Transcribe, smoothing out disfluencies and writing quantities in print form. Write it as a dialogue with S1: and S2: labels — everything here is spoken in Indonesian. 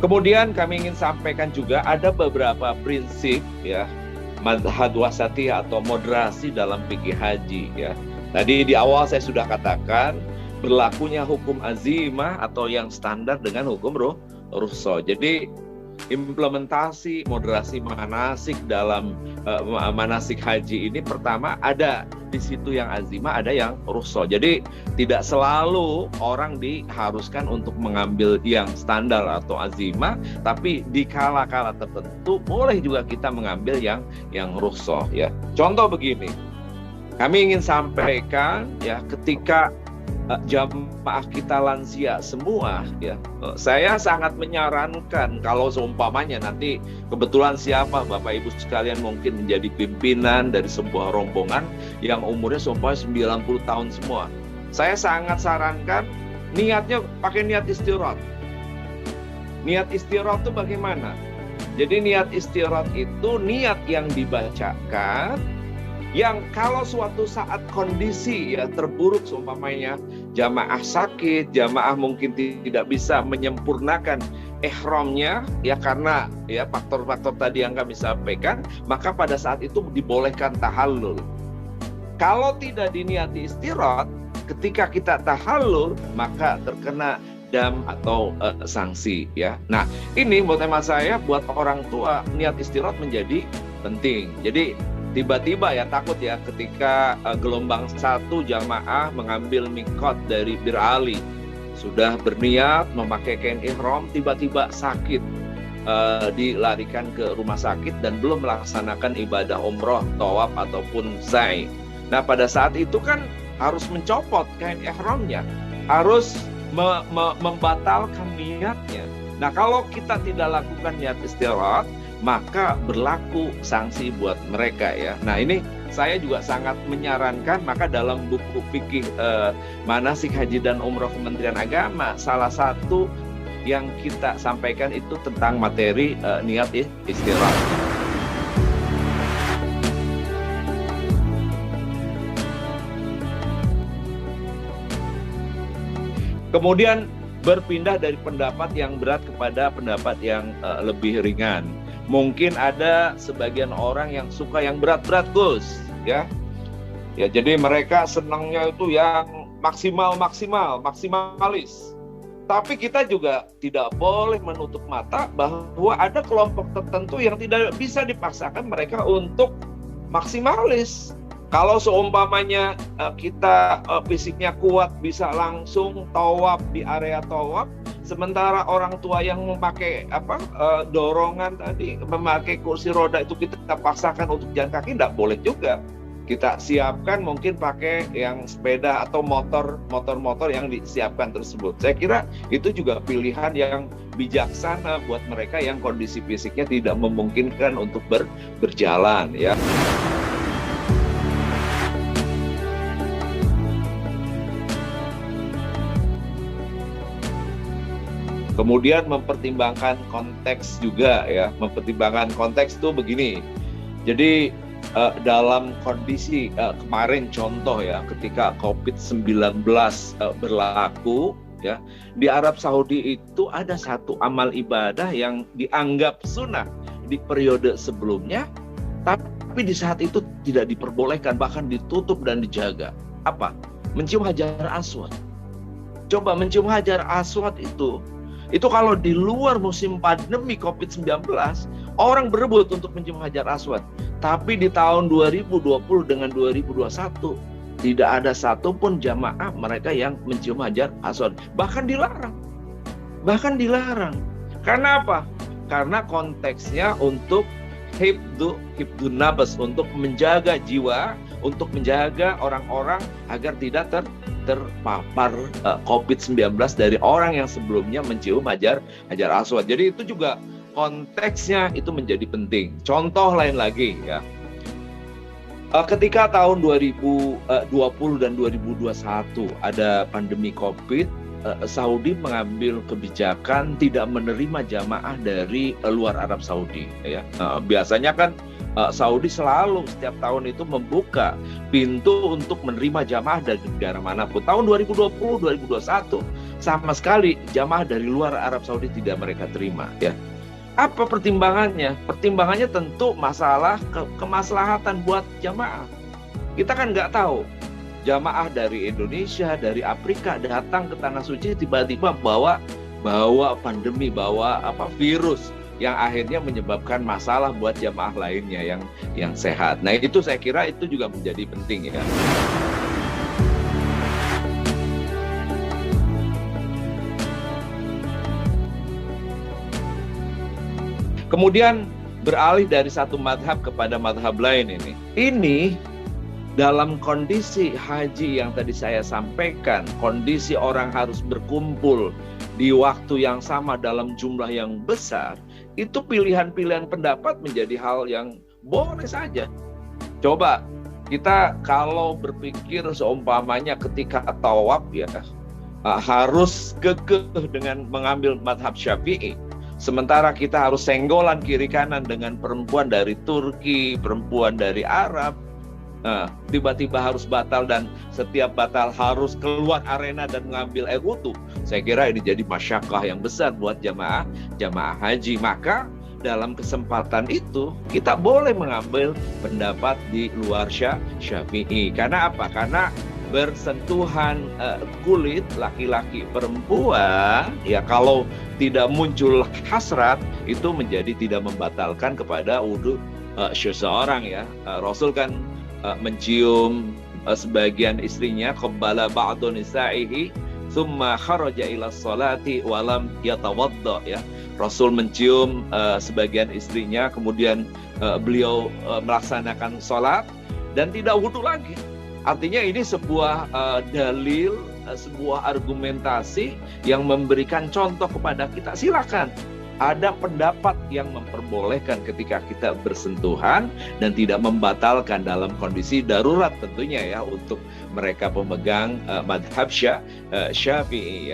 S1: Kemudian kami ingin sampaikan juga ada beberapa prinsip ya madhab wasati atau moderasi dalam fikih haji ya. Tadi di awal saya sudah katakan berlakunya hukum azimah atau yang standar dengan hukum rukhsah. Jadi implementasi moderasi manasik dalam manasik haji ini pertama ada di situ yang azimah, ada yang rukhsah. Jadi tidak selalu orang diharuskan untuk mengambil yang standar atau azimah, tapi di kala-kala tertentu boleh juga kita mengambil yang rukhsah ya. Contoh begini. Kami ingin sampaikan ya ketika jamaah kita lansia semua ya, saya sangat menyarankan kalau seumpamanya nanti kebetulan siapa Bapak Ibu sekalian mungkin menjadi pimpinan dari sebuah rombongan yang umurnya seumpamanya 90 tahun semua, saya sangat sarankan niatnya pakai niat istighraq. Niat istighraq itu bagaimana? Jadi niat istighraq itu niat yang dibacakan yang kalau suatu saat kondisi ya terburuk seumpamanya jamaah sakit, jamaah mungkin tidak bisa menyempurnakan ihramnya ya karena ya faktor-faktor tadi yang kami sampaikan, maka pada saat itu dibolehkan tahallul. Kalau tidak diniati istighraq, ketika kita tahallul maka terkena dam atau sanksi ya. Nah, ini menurut hemat saya buat orang tua niat istighraq menjadi penting. Jadi tiba-tiba ya takut ya ketika gelombang 1 jamaah mengambil mikot dari Bir Ali, sudah berniat memakai kain ihram, tiba-tiba sakit, dilarikan ke rumah sakit dan belum melaksanakan ibadah umroh, tawaf ataupun sa'i. Nah pada saat itu kan harus mencopot kain ihramnya, harus membatalkan niatnya. Nah kalau kita tidak lakukan niat istighraq, maka berlaku sanksi buat mereka ya. Nah ini saya juga sangat menyarankan, maka dalam buku fikih manasik haji dan umroh Kementerian Agama, salah satu yang kita sampaikan itu tentang materi niat istighraq. Kemudian berpindah dari pendapat yang berat kepada pendapat yang lebih ringan. Mungkin ada sebagian orang yang suka yang berat-berat, Gus, ya. Ya, jadi mereka senangnya itu yang maksimalis. Tapi kita juga tidak boleh menutup mata bahwa ada kelompok tertentu yang tidak bisa dipaksakan mereka untuk maksimalis. Kalau seumpamanya kita fisiknya kuat, bisa langsung tawaf di area tawaf, sementara orang tua yang memakai dorongan tadi, memakai kursi roda itu kita paksakan untuk jalan kaki, tidak boleh juga. Kita siapkan mungkin pakai yang sepeda atau motor yang disiapkan tersebut. Saya kira itu juga pilihan yang bijaksana buat mereka yang kondisi fisiknya tidak memungkinkan untuk berjalan ya. Kemudian mempertimbangkan konteks juga ya. Mempertimbangkan konteks itu begini. Jadi dalam kondisi kemarin contoh ya, ketika COVID-19 berlaku ya, di Arab Saudi itu ada satu amal ibadah yang dianggap sunnah di periode sebelumnya, tapi di saat itu tidak diperbolehkan, bahkan ditutup dan dijaga. Apa? Mencium hajar aswad. Coba mencium hajar aswad itu kalau di luar musim pandemi COVID-19, orang berebut untuk mencium hajar aswad. Tapi di tahun 2020 dengan 2021, tidak ada satupun jamaah mereka yang mencium hajar aswad. Bahkan dilarang. Karena apa? Karena konteksnya untuk hibdun nafas, untuk menjaga jiwa, untuk menjaga orang-orang agar tidak terpapar COVID-19 dari orang yang sebelumnya mencium hajar aswad. Jadi itu juga konteksnya itu menjadi penting. Contoh lain lagi ya. Ketika tahun 2020 dan 2021 ada pandemi COVID, Saudi mengambil kebijakan tidak menerima jamaah dari luar Arab Saudi ya. Biasanya kan Saudi selalu setiap tahun itu membuka pintu untuk menerima jamaah dari negara manapun. Tahun 2020, 2021 sama sekali jamaah dari luar Arab Saudi tidak mereka terima, ya. Apa pertimbangannya? Pertimbangannya tentu masalah kemaslahatan buat jamaah. Kita kan nggak tahu jamaah dari Indonesia, dari Afrika datang ke tanah suci tiba-tiba bawa pandemi, bawa virus yang akhirnya menyebabkan masalah buat jamaah lainnya yang sehat. Nah, itu saya kira itu juga menjadi penting, ya. Kemudian beralih dari satu madhab kepada madhab lain ini. Ini dalam kondisi haji yang tadi saya sampaikan, kondisi orang harus berkumpul di waktu yang sama dalam jumlah yang besar, itu pilihan-pilihan pendapat menjadi hal yang boleh saja. Coba kita kalau berpikir seumpamanya ketika tawaf, ya, harus kekeh dengan mengambil madhab Syafi'i. Sementara kita harus senggolan kiri kanan dengan perempuan dari Turki, perempuan dari Arab. Tiba-tiba harus batal, dan setiap batal harus keluar arena dan mengambil air wudhu. Saya kira ini jadi masyakkah yang besar buat jamaah haji. Maka dalam kesempatan itu kita boleh mengambil pendapat di luar Syafi'i. Karena apa? Karena bersentuhan kulit laki-laki perempuan, ya, kalau tidak muncul hasrat itu menjadi tidak membatalkan kepada wudhu seseorang, ya. Rasul kan mencium sebagian istrinya, qabbala ba'du nisa'ihi thumma kharaja ila sholati walam yatawadda, ya. Rasul mencium sebagian istrinya, kemudian beliau melaksanakan sholat dan tidak wudhu lagi. Artinya ini sebuah dalil, sebuah argumentasi yang memberikan contoh kepada kita. Silakan, ada pendapat yang memperbolehkan ketika kita bersentuhan dan tidak membatalkan dalam kondisi darurat tentunya, ya, untuk mereka pemegang madhab Syafi'i, ya.